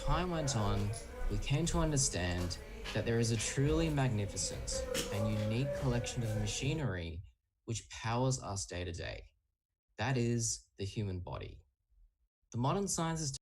time went on, we came to understand that there is a truly magnificent and unique collection of machinery which powers us day to day. That is the human body. The modern sciences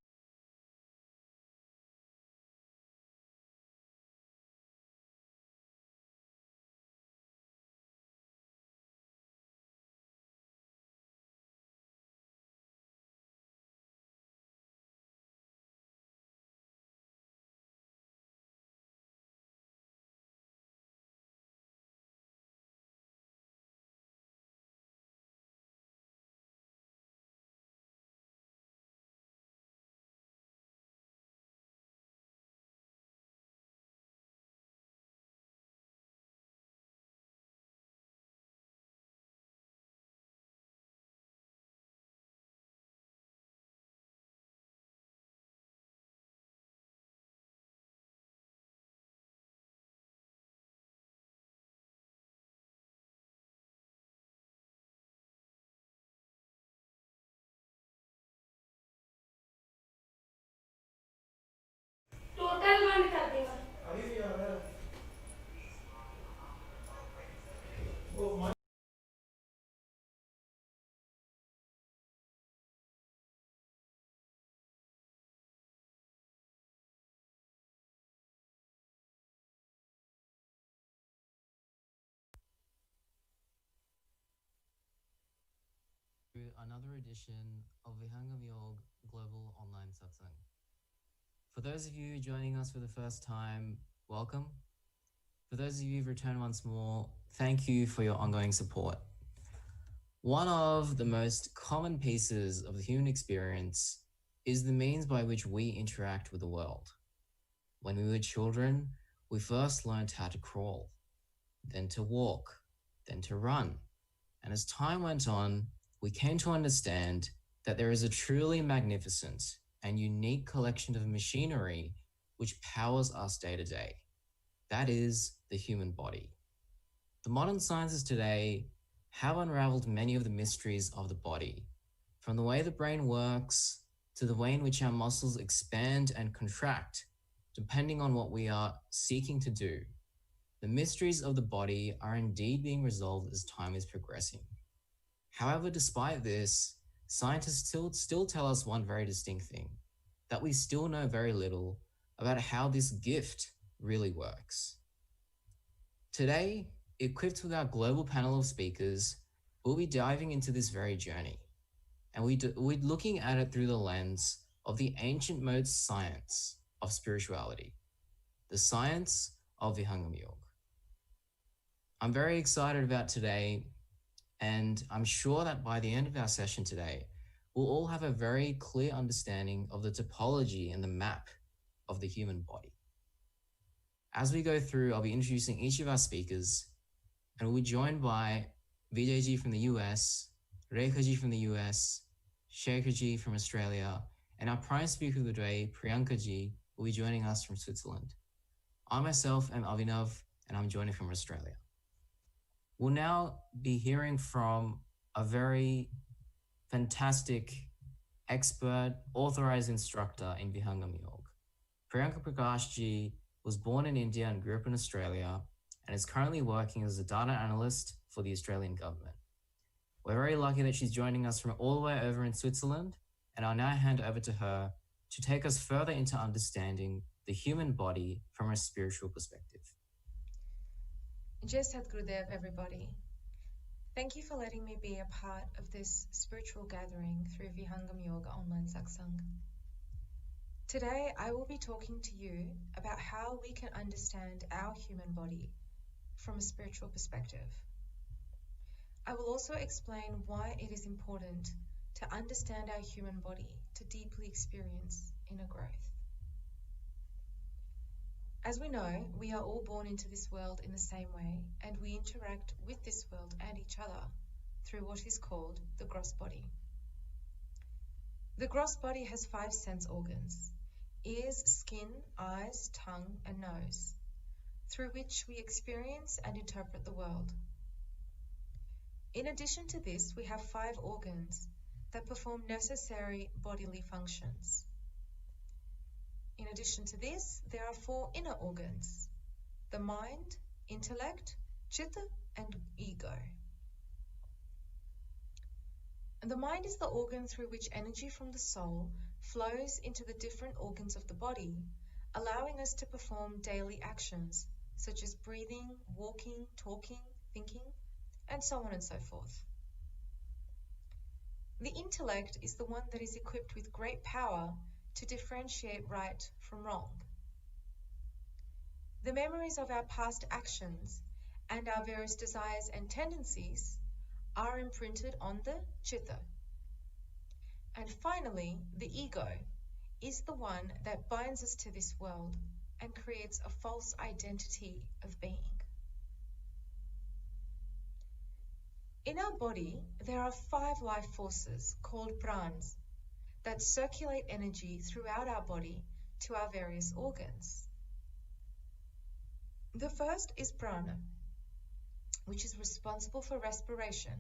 total बंद कर देगा. to another edition of Vihangam Yog Global Online Satsang. For those of you joining us for the first time, welcome. For those of you who've returned once more, thank you for your ongoing support. One of the most common pieces of the human experience is the means by which we interact with the world. When we were children, we first learned how to crawl, then to walk, then to run. And as time went on, we came to understand that there is a truly magnificent and unique collection of machinery which powers us day to day. That is the human body. The modern sciences today have unraveled many of the mysteries of the body, from the way the brain works to the way in which our muscles expand and contract, depending on what we are seeking to do. The mysteries of the body are indeed being resolved as time is progressing. However, despite this, scientists still tell us one very distinct thing, that we still know very little about how this gift really works. Today, equipped with our global panel of speakers, we'll be diving into this very journey, and we're looking at it through the lens of the ancient mode science of spirituality, the science of Vihangam Yoga. I'm very excited about today, and I'm sure that by the end of our session today, we'll all have a very clear understanding of the topology and the map of the human body. As we go through, I'll be introducing each of our speakers, and we'll be joined by Vijayji from the US, Rekhaji from the US, Shekharji from Australia, and our prime speaker of the day, Priyankaji, will be joining us from Switzerland. I myself am Avinav, and I'm joining from Australia. We'll now be hearing from a very fantastic expert, authorized instructor in Vihangam Yoga. Priyanka Prakashji was born in India and grew up in Australia, and is currently working as a data analyst for the Australian government. We're very lucky that she's joining us from all the way over in Switzerland, and I'll now hand over to her to take us further into understanding the human body from a spiritual perspective. Jai Sadgurudev, everybody. Thank you for letting me be a part of this spiritual gathering through Vihangam Yoga Online Satsang. Today, I will be talking to you about how we can understand our human body from a spiritual perspective. I will also explain why it is important to understand our human body to deeply experience inner growth. As we know, we are all born into this world in the same way, and we interact with this world and each other through what is called the gross body. The gross body has 5 sense organs: ears, skin, eyes, tongue, and nose, through which we experience and interpret the world. In addition to this, we have 5 organs that perform necessary bodily functions. In addition to this, there are 4 inner organs: the mind, intellect, chitta, and ego. And the mind is the organ through which energy from the soul flows into the different organs of the body, allowing us to perform daily actions such as breathing, walking, talking, thinking, and so on and so forth. The intellect is the one that is equipped with great power to differentiate right from wrong. The memories of our past actions and our various desires and tendencies are imprinted on the chitta. And finally, the ego is the one that binds us to this world and creates a false identity of being. In our body, there are 5 life forces called prans that circulate energy throughout our body to our various organs. The first is prana, which is responsible for respiration.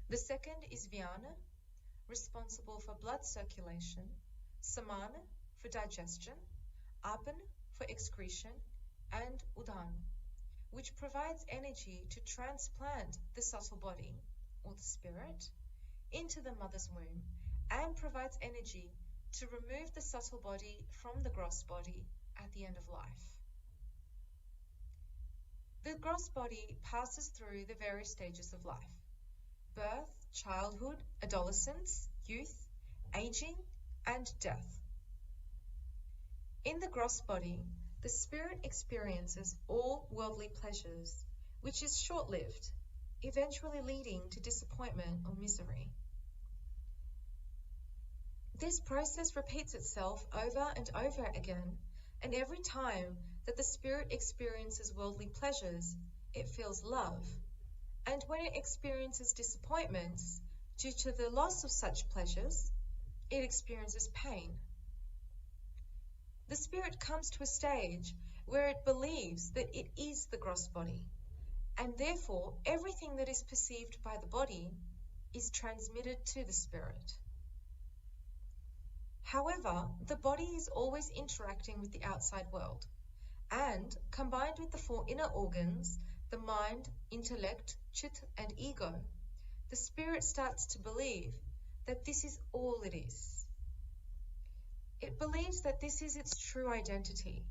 The second is vyana, responsible for blood circulation, samana for digestion, apana for excretion, and udana, which provides energy to transplant the subtle body, or the spirit, into the mother's womb, and provides energy to remove the subtle body from the gross body at the end of life. The gross body passes through the various stages of life: birth, childhood, adolescence, youth, aging, and death. In the gross body, the spirit experiences all worldly pleasures, which is short-lived, eventually leading to disappointment or misery. This process repeats itself over and over again, and every time that the spirit experiences worldly pleasures, it feels love. And when it experiences disappointments due to the loss of such pleasures, it experiences pain. The spirit comes to a stage where it believes that it is the gross body, and therefore everything that is perceived by the body is transmitted to the spirit. However, the body is always interacting with the outside world, and combined with the 4 inner organs, the mind, intellect, chitta, and ego, the spirit starts to believe that this is all it is. It believes that this is its true identity,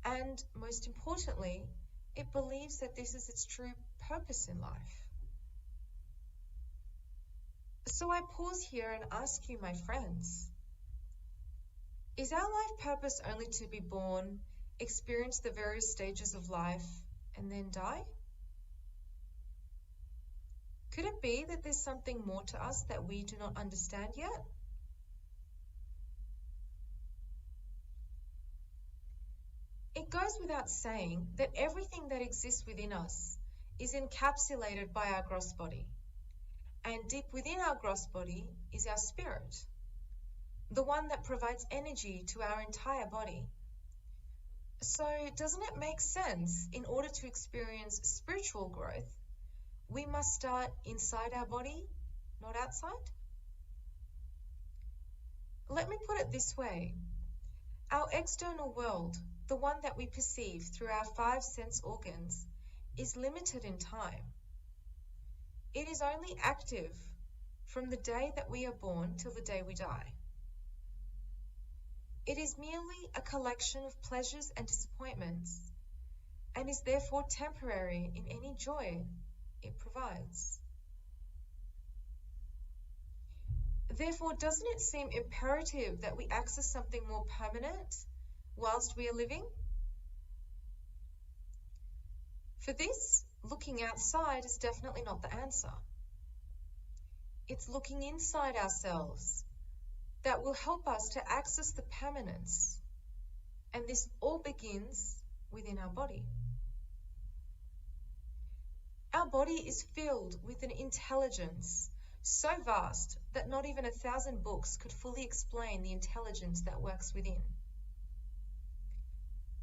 and most importantly, it believes that this is its true purpose in life. So I pause here and ask you, my friends, is our life purpose only to be born, experience the various stages of life, and then die? Could it be that there's something more to us that we do not understand yet? It goes without saying that everything that exists within us is encapsulated by our gross body, and deep within our gross body is our spirit, the one that provides energy to our entire body. So doesn't it make sense, in order to experience spiritual growth, we must start inside our body, not outside? Let me put it this way. Our external world, the one that we perceive through our 5 sense organs, is limited in time. It is only active from the day that we are born till the day we die. It is merely a collection of pleasures and disappointments, and is therefore temporary in any joy it provides. Therefore, doesn't it seem imperative that we access something more permanent whilst we are living? For this, looking outside is definitely not the answer. It's looking inside ourselves that will help us to access the permanence, and this all begins within our body. Our body is filled with an intelligence so vast that not even 1,000 books could fully explain the intelligence that works within.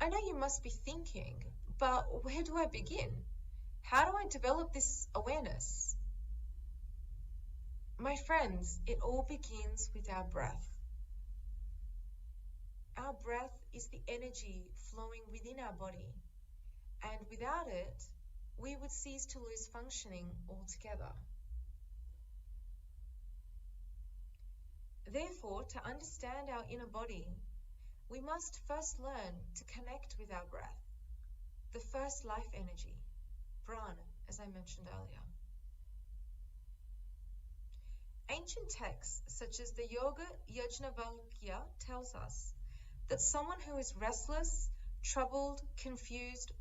I know you must be thinking, but where do I begin? How do I develop this awareness? My friends, it all begins with our breath. Our breath is the energy flowing within our body, and without it, we would cease to lose functioning altogether. Therefore, to understand our inner body, we must first learn to connect with our breath, the first life energy, prana, as I mentioned earlier. Ancient texts such as the Yoga Yajnavalkya tells us that someone who is restless, troubled, confused,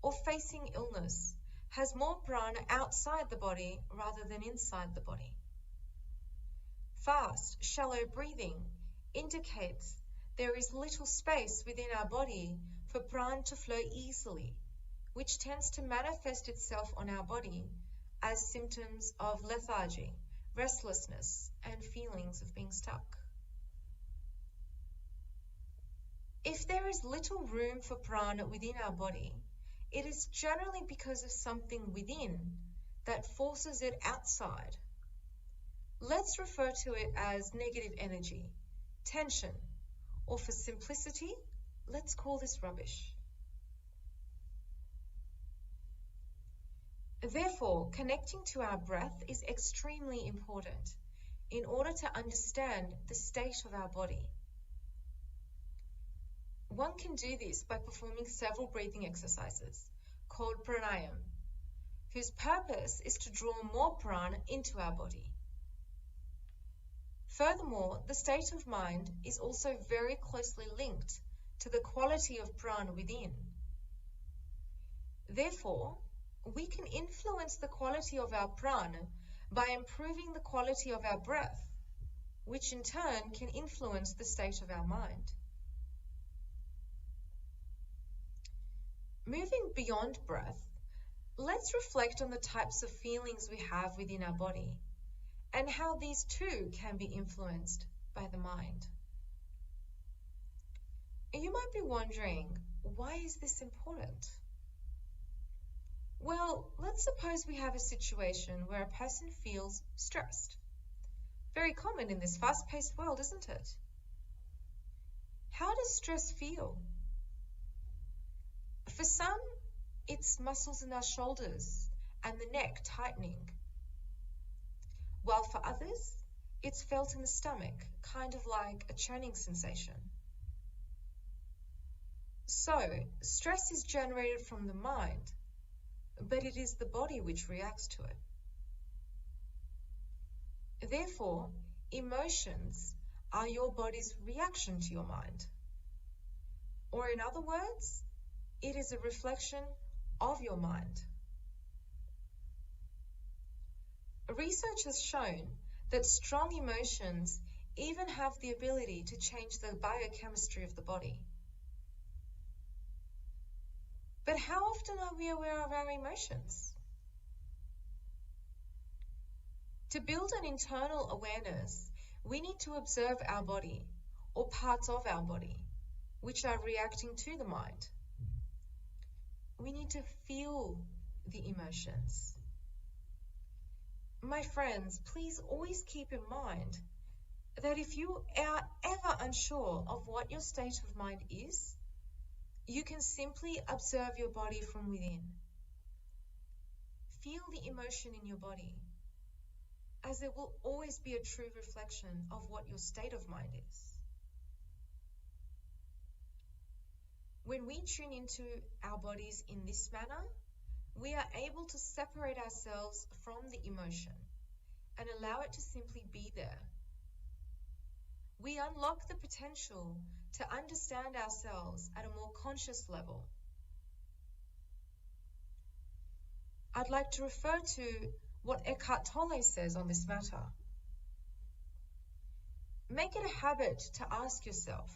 or facing illness has more prana outside the body rather than inside the body. Fast, shallow breathing indicates there is little space within our body for prana to flow easily, which tends to manifest itself on our body as symptoms of lethargy, restlessness, and feelings of being stuck. If there is little room for prana within our body, it is generally because of something within that forces it outside. Let's refer to it as negative energy, tension, or for simplicity, let's call this rubbish. Therefore, connecting to our breath is extremely important in order to understand the state of our body. One can do this by performing several breathing exercises called pranayam, whose purpose is to draw more prana into our body. Furthermore, the state of mind is also very closely linked to the quality of prana within. Therefore, we can influence the quality of our prana by improving the quality of our breath, which in turn can influence the state of our mind. Moving beyond breath, let's reflect on the types of feelings we have within our body and how these too can be influenced by the mind. You might be wondering, why is this important? Well, let's suppose we have a situation where a person feels stressed. Very common in this fast-paced world, isn't it? How does stress feel? For some, it's muscles in our shoulders and the neck tightening, while for others, it's felt in the stomach, kind of like a churning sensation. So, stress is generated from the mind, but it is the body which reacts to it. Therefore, emotions are your body's reaction to your mind. Or in other words, it is a reflection of your mind. Research has shown that strong emotions even have the ability to change the biochemistry of the body. But how often are we aware of our emotions? To build an internal awareness, we need to observe our body, or parts of our body, which are reacting to the mind. We need to feel the emotions. My friends, please always keep in mind that if you are ever unsure of what your state of mind is, you can simply observe your body from within. Feel the emotion in your body, as it will always be a true reflection of what your state of mind is. When we tune into our bodies in this manner, we are able to separate ourselves from the emotion and allow it to simply be there. We unlock the potential to understand ourselves at a more conscious level. I'd like to refer to what Eckhart Tolle says on this matter. Make it a habit to ask yourself,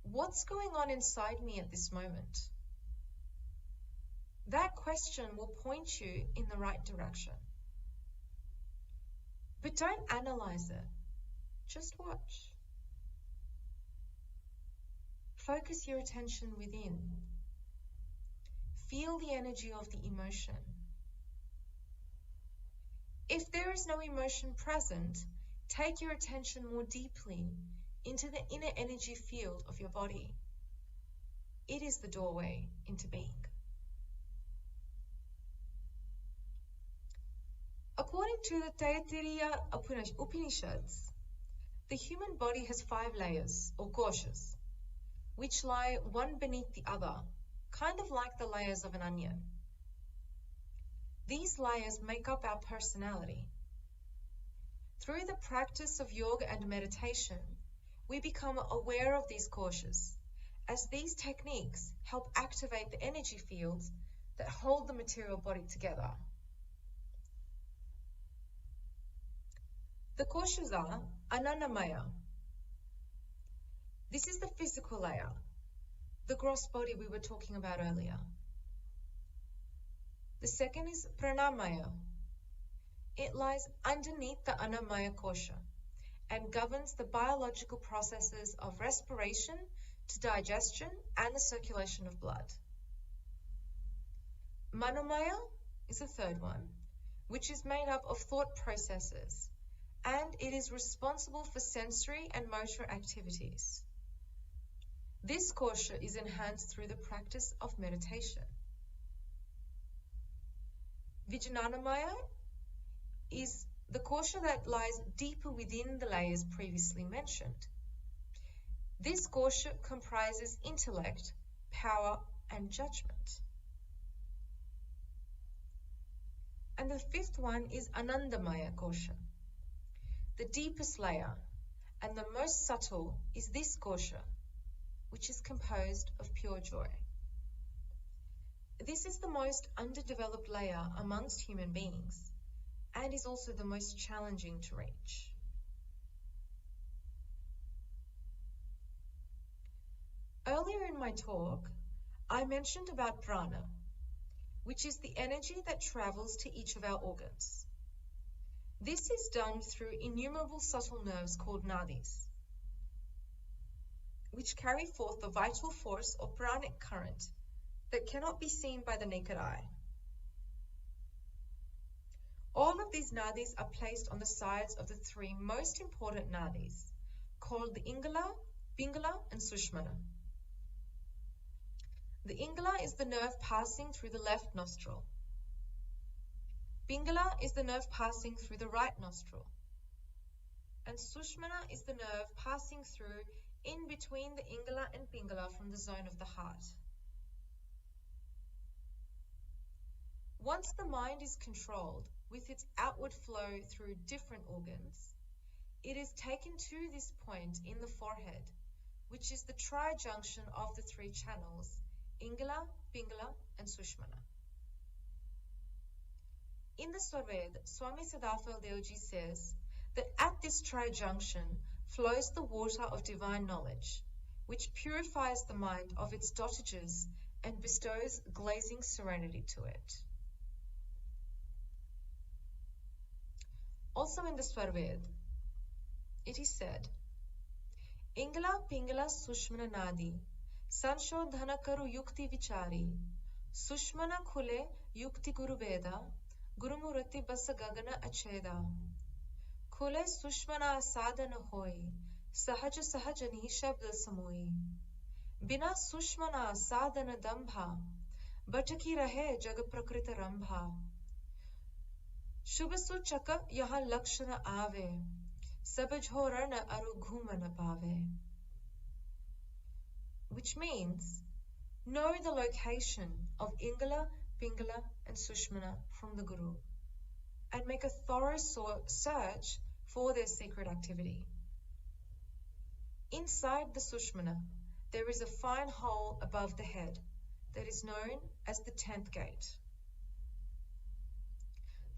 what's going on inside me at this moment? That question will point you in the right direction. But don't analyze it, just watch. Focus your attention within. Feel the energy of the emotion. If there is no emotion present, take your attention more deeply into the inner energy field of your body. It is the doorway into being. According to the Taittiriya Upanishads, the human body has 5 layers, or koshas, which lie one beneath the other, kind of like the layers of an onion. These layers make up our personality. Through the practice of yoga and meditation, we become aware of these koshas, as these techniques help activate the energy fields that hold the material body together. The koshas are Anandamaya. This is the physical layer, the gross body we were talking about earlier. The second is Pranamaya. It lies underneath the Annamaya kosha and governs the biological processes of respiration to digestion and the circulation of blood. Manomaya is the third one, which is made up of thought processes, and it is responsible for sensory and motor activities. This kosha is enhanced through the practice of meditation. Vijnanamaya is the kosha that lies deeper within the layers previously mentioned. This kosha comprises intellect, power, and judgment. And the fifth one is Anandamaya kosha. The deepest layer and the most subtle is this kosha, which is composed of pure joy. This is the most underdeveloped layer amongst human beings and is also the most challenging to reach. Earlier in my talk, I mentioned about prana, which is the energy that travels to each of our organs. This is done through innumerable subtle nerves called nadis, which carry forth the vital force or pranic current that cannot be seen by the naked eye. All of these nadis are placed on the sides of the 3 most important nadis, called the Ingala, Pingala, and Sushmana. The Ingala is the nerve passing through the left nostril. Pingala is the nerve passing through the right nostril. And Sushmana is the nerve passing through in between the Ingala and Pingala from the zone of the heart. Once the mind is controlled with its outward flow through different organs, it is taken to this point in the forehead, which is the tri-junction of the 3 channels, Ingala, Pingala, and Sushmana. In the Swarved, Swami Sadafal Deoji says that at this tri-junction flows the water of divine knowledge, which purifies the mind of its dotages and bestows glazing serenity to it. Also in the Swarved, it is said, Ingala Pingala Sushmana Nadi, Sanshodhana Karu Yukti Vichari, Sushmana Khule Yukti Guru Veda, Gurumurati Basa Gagana Acheda, Khule Sushmana Sadhana Hoi, Sahaja Sahajani Shabda Samoi, Bina Sushmana Sadhana Dambha, Bataki Rahe Jaga Prakrita Rambha. शुभ सूचक यहाँ लक्षण आवे सब झोरण अरु घूमन पावे, which means know the location of Ingala, Pingala and Sushmana from the Guru and make a thorough search for their secret activity. Inside the Sushmana there is a fine hole above the head that is known as the 10th gate.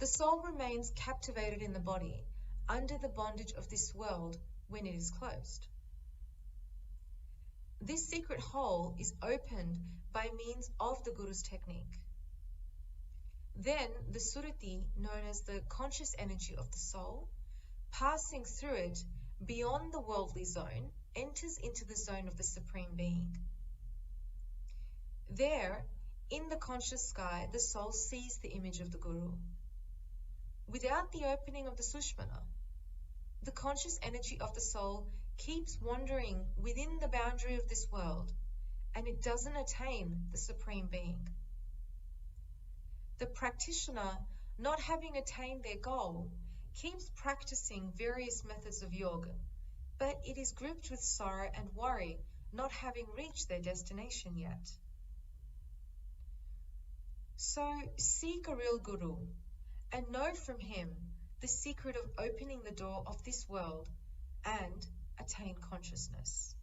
The soul remains captivated in the body under the bondage of this world when it is closed. This secret hole is opened by means of the Guru's technique. Then the Surati, known as the conscious energy of the soul, passing through it beyond the worldly zone, enters into the zone of the Supreme Being. There, in the conscious sky, the soul sees the image of the Guru. Without the opening of the Sushmana, the conscious energy of the soul keeps wandering within the boundary of this world, and it doesn't attain the Supreme Being. The practitioner, not having attained their goal, keeps practicing various methods of yoga, but it is gripped with sorrow and worry, not having reached their destination yet. So seek a real guru and know from him the secret of opening the door of this world and attain consciousness.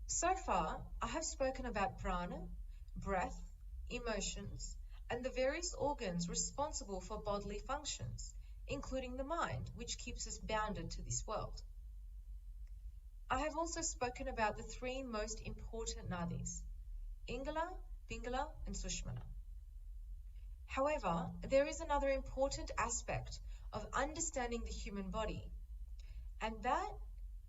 So far, I have spoken about prana, breath, emotions, and the various organs responsible for bodily functions, including the mind, which keeps us bounded to this world. I have also spoken about the three most important nadis, Ingala, Pingala, and Sushmana. However, there is another important aspect of understanding the human body, and that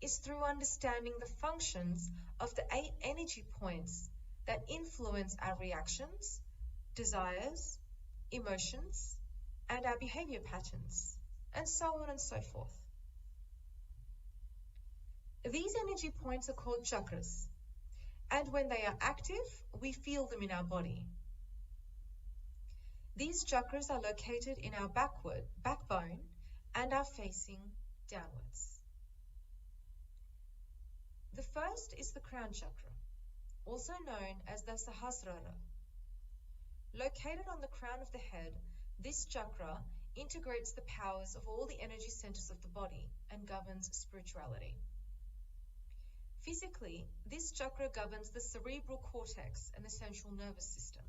is through understanding the functions of the 8 energy points that influence our reactions, desires, emotions, and our behavior patterns, and so on and so forth. These energy points are called chakras, and when they are active, we feel them in our body. These chakras are located in our backbone and are facing downwards. The first is the crown chakra, also known as the Sahasrara. Located on the crown of the head, this chakra integrates the powers of all the energy centers of the body and governs spirituality. Physically, this chakra governs the cerebral cortex and the central nervous system.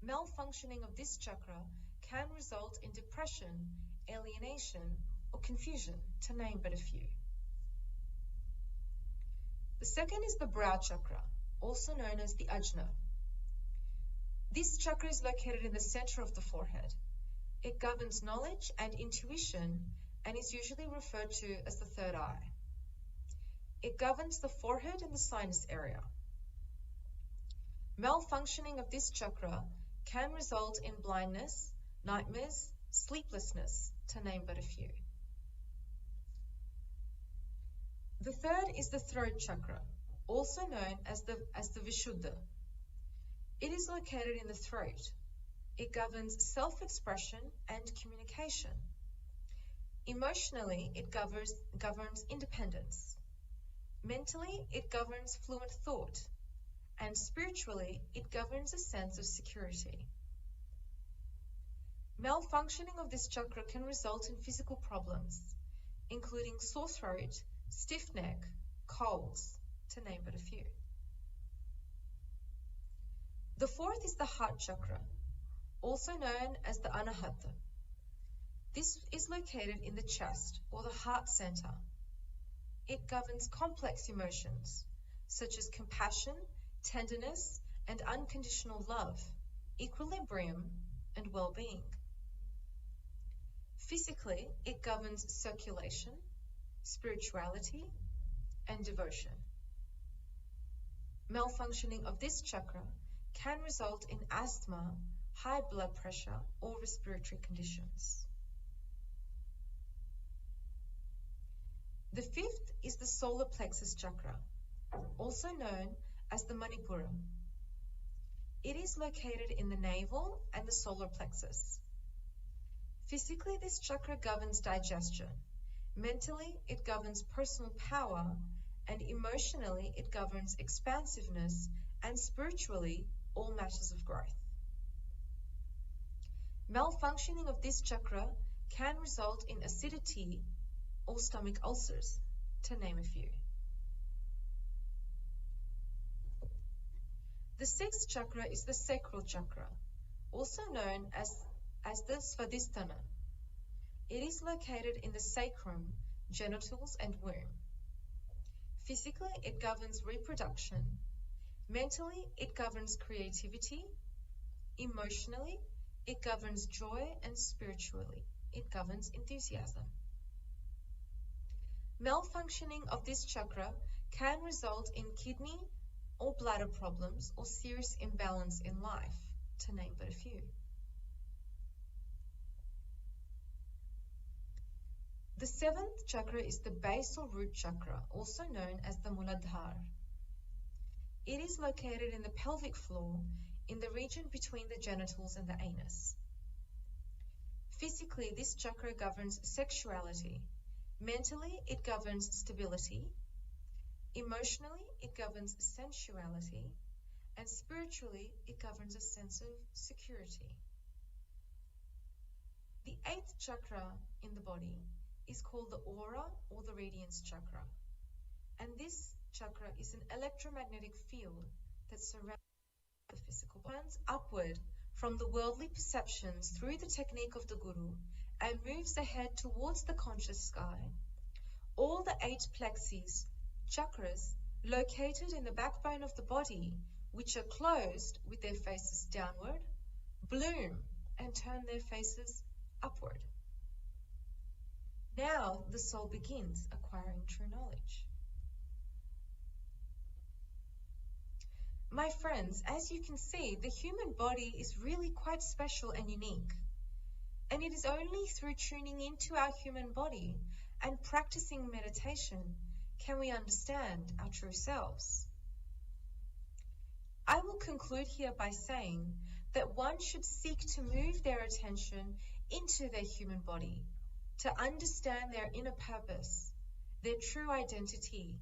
Malfunctioning of this chakra can result in depression, alienation, or confusion, to name but a few. The second is the brow chakra, also known as the Ajna. This chakra is located in the center of the forehead. It governs knowledge and intuition and is usually referred to as the third eye. It governs the forehead and the sinus area. Malfunctioning of this chakra can result in blindness, nightmares, sleeplessness, to name but a few. The third is the throat chakra, also known as the Vishuddha. It is located in the throat. It governs self-expression and communication. Emotionally, it governs independence. Mentally, it governs fluent thought. And spiritually, it governs a sense of security. Malfunctioning of this chakra can result in physical problems, including sore throat, stiff neck, colds, to name but a few. The fourth is the heart chakra, also known as the Anahata. This is located in the chest or the heart center. It governs complex emotions such as compassion, tenderness, and unconditional love, equilibrium, and well-being. Physically, it governs circulation, spirituality, and devotion. Malfunctioning of this chakra can result in asthma, high blood pressure, or respiratory conditions. The fifth is the solar plexus chakra, also known as the Manipura. It is located in the navel and the solar plexus. Physically, this chakra governs digestion. Mentally, it governs personal power, and emotionally, it governs expansiveness, and spiritually, all matters of growth. Malfunctioning of this chakra can result in acidity or stomach ulcers, to name a few. The sixth chakra is the sacral chakra, also known as the Svadhisthana. It is located in the sacrum, genitals, and womb. Physically, it governs reproduction. Mentally, it governs creativity. Emotionally, it governs joy, and spiritually, it governs enthusiasm. Malfunctioning of this chakra can result in kidney or bladder problems or serious imbalance in life, to name but a few. The seventh chakra is the base or root chakra, also known as the Muladhara. It is located in the pelvic floor in the region between the genitals and the anus. Physically, this chakra governs sexuality. Mentally, it governs stability. Emotionally, it governs sensuality. And spiritually, it governs a sense of security. The eighth chakra in the body is called the aura or the radiance chakra. And this chakra is an electromagnetic field that surrounds the physical body. Runs upward from the worldly perceptions through the technique of the Guru and moves ahead towards the conscious sky. All the eight plexus, chakras, located in the backbone of the body, which are closed with their faces downward, bloom and turn their faces upward. Now the soul begins acquiring true knowledge. My friends, as you can see, the human body is really quite special and unique. And it is only through tuning into our human body and practicing meditation can we understand our true selves. I will conclude here by saying that one should seek to move their attention into their human body to understand their inner purpose, their true identity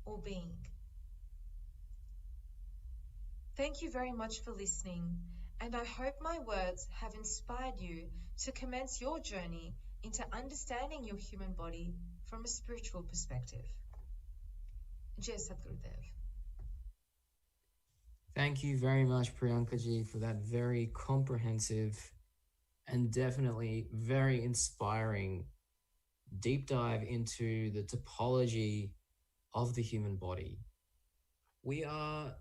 or being. Thank you very much for listening, and I hope my words have inspired you to commence your journey into understanding your human body from a spiritual perspective. Jai Sadgurudev. Thank you very much, Priyanka ji, for that very comprehensive and definitely very inspiring deep dive into the topology of the human body. We are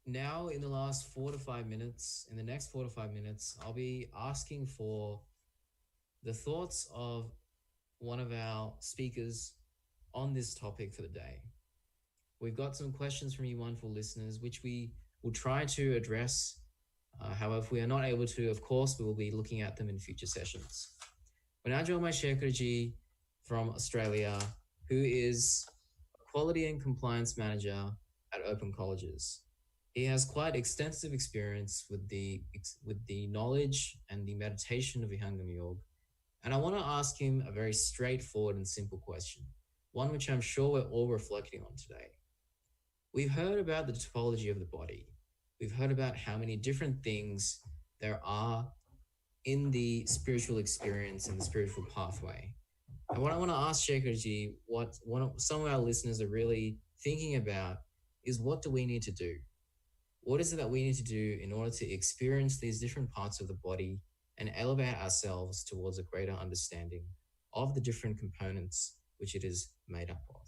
now in the last 4 to 5 minutes. In the next 4 to 5 minutes, I'll be asking for the thoughts of one of our speakers on this topic for the day. We've got some questions from you wonderful listeners, which we will try to address. However, if we are not able to, of course, we will be looking at them in future sessions. We're now joined by Shekhar from Australia, who is a quality and compliance manager at Open Colleges. He has quite extensive experience with the knowledge and the meditation of Vihangam Yoga. And I want to ask him a very straightforward and simple question, one which I'm sure we're all reflecting on today. We've heard about the topology of the body. We've heard about how many different things there are in the spiritual experience and the spiritual pathway. And what I want to ask Shekharji, some of our listeners are really thinking about is, what do we need to do? What is it that we need to do in order to experience these different parts of the body and elevate ourselves towards a greater understanding of the different components which it is made up of?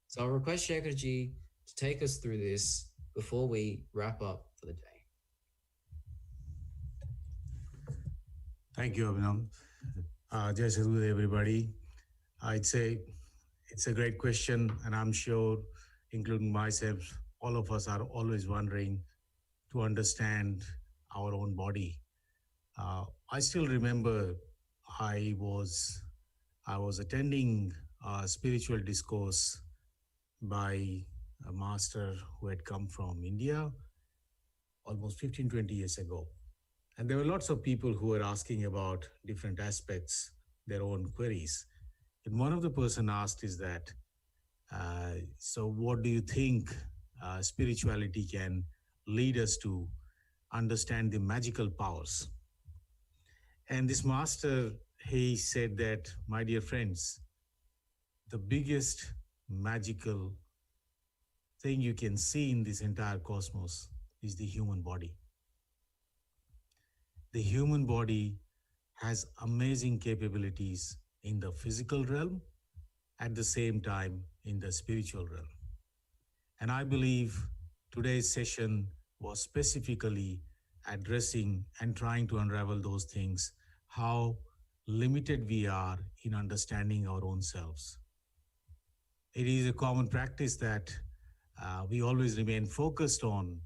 So I'll request Shekharji to take us through this before we wrap up for the day. Thank you, Abhinav. Jai Sadhguru, everybody. It's a great question, and I'm sure, including myself, all of us are always wondering to understand our own body. I still remember I was attending a spiritual discourse by a master who had come from India almost 15, 20 years ago. And there were lots of people who were asking about different aspects, their own queries. And one of the person asked is that, so what do you think spirituality can lead us to understand the magical powers? And this master, he said that, my dear friends, the biggest magical thing you can see in this entire cosmos is the human body. The human body has amazing capabilities in the physical realm, at the same time in the spiritual realm. And I believe today's session was specifically addressing and trying to unravel those things, how limited we are in understanding our own selves. It is a common practice that we always remain focused on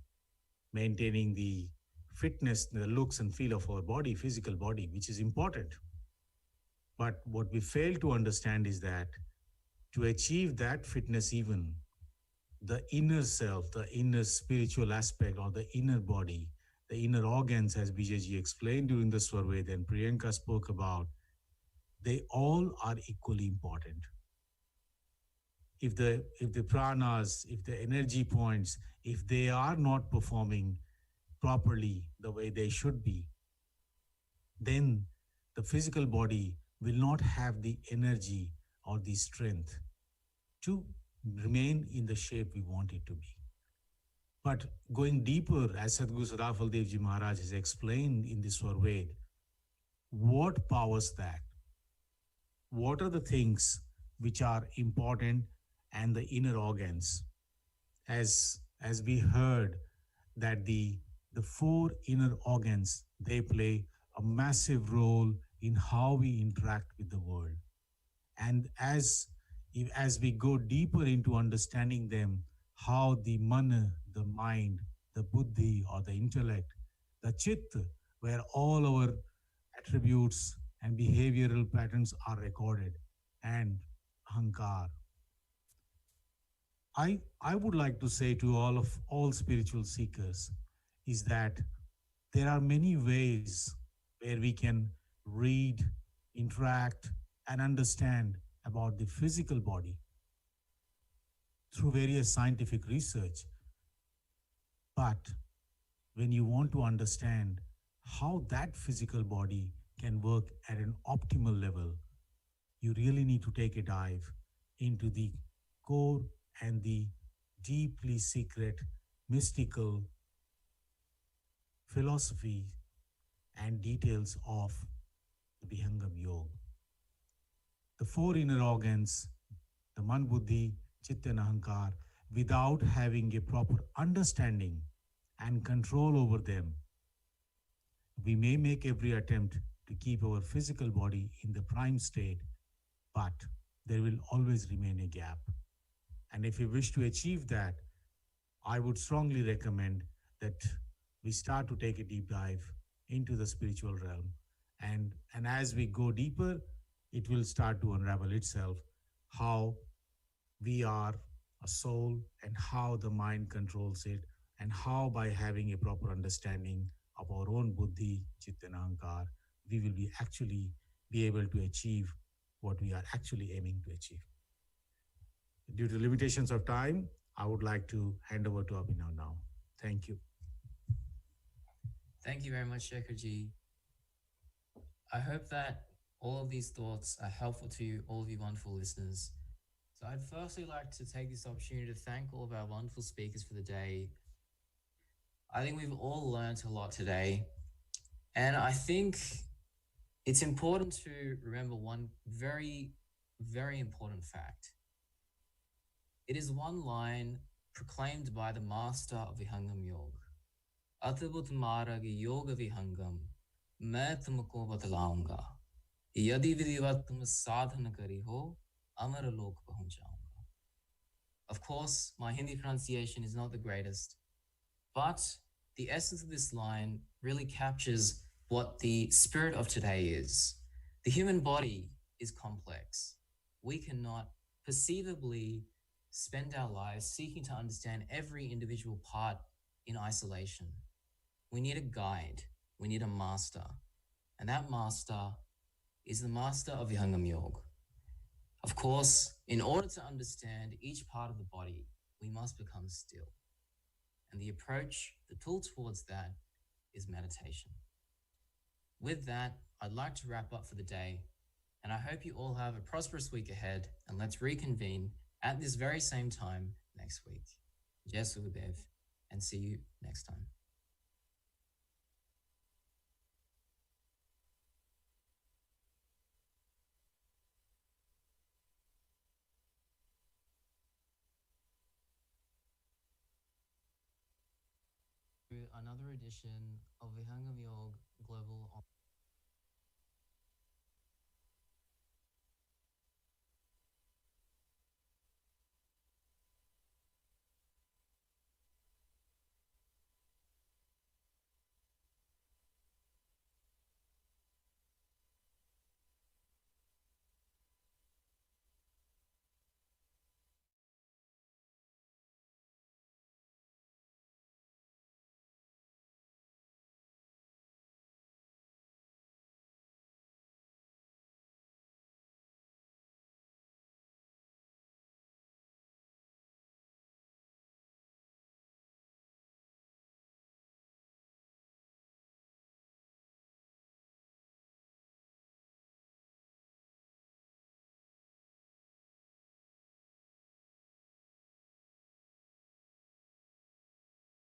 maintaining the fitness, the looks and feel of our body, physical body, which is important. But what we fail to understand is that to achieve that fitness, even the inner self, the inner spiritual aspect, or the inner body, the inner organs, as BJG explained during the survey, then Priyanka spoke about, they all are equally important. If the pranas, if the energy points, if they are not performing properly the way they should be, then the physical body will not have the energy or the strength to remain in the shape we want it to be. But going deeper, as Sadhguru Sadafal Devji Maharaj has explained in this survey, what powers that? What are the things which are important and the inner organs? As we heard that the four inner organs, they play a massive role in how we interact with the world. And as we go deeper into understanding them, how the mana, the mind, the buddhi or the intellect, the chit, where all our attributes and behavioral patterns are recorded, and ahankar. I would like to say to all spiritual seekers is that there are many ways where we can read, interact, and understand about the physical body through various scientific research. But when you want to understand how that physical body can work at an optimal level, you really need to take a dive into the core and the deeply secret, mystical philosophy and details of the Vihangam Yoga. The four inner organs, the Man Buddhi, Chitta and Ahankar, without having a proper understanding and control over them, we may make every attempt to keep our physical body in the prime state, but there will always remain a gap. And if we wish to achieve that, I would strongly recommend that we start to take a deep dive into the spiritual realm. And as we go deeper, it will start to unravel itself how we are a soul and how the mind controls it, and how by having a proper understanding of our own buddhi, chitta, and ahankar, we will be actually be able to achieve what we are actually aiming to achieve. Due to limitations of time, I would like to hand over to Abhinav now. Thank you. Thank you very much, Shekharji. I hope that all of these thoughts are helpful to you, all of you wonderful listeners. So I'd firstly like to take this opportunity to thank all of our wonderful speakers for the day. I think we've all learned a lot today. And I think it's important to remember one very, very important fact. It is one line proclaimed by the master of Vihangam Yoga. Atbut Marag Yoga Vihangam, मैं तुमको बतलाऊंगा यदि विधिवत तुम साधन करी हो अमर लोक पहुंच जाऊंगा. Of course, my Hindi pronunciation is not the greatest, but the essence of this line really captures what the spirit of today is. The human body is complex. We cannot perceivably spend our lives seeking to understand every individual part in isolation. We need a guide. We need a master. And that master is the master of Vihangam Yoga. Of course, in order to understand each part of the body, we must become still. And the approach, the tool towards that is meditation. With that, I'd like to wrap up for the day. And I hope you all have a prosperous week ahead. And let's reconvene at this very same time next week. Jai Sukhdev, and see you next time. Another edition of Vihangam Yoga Global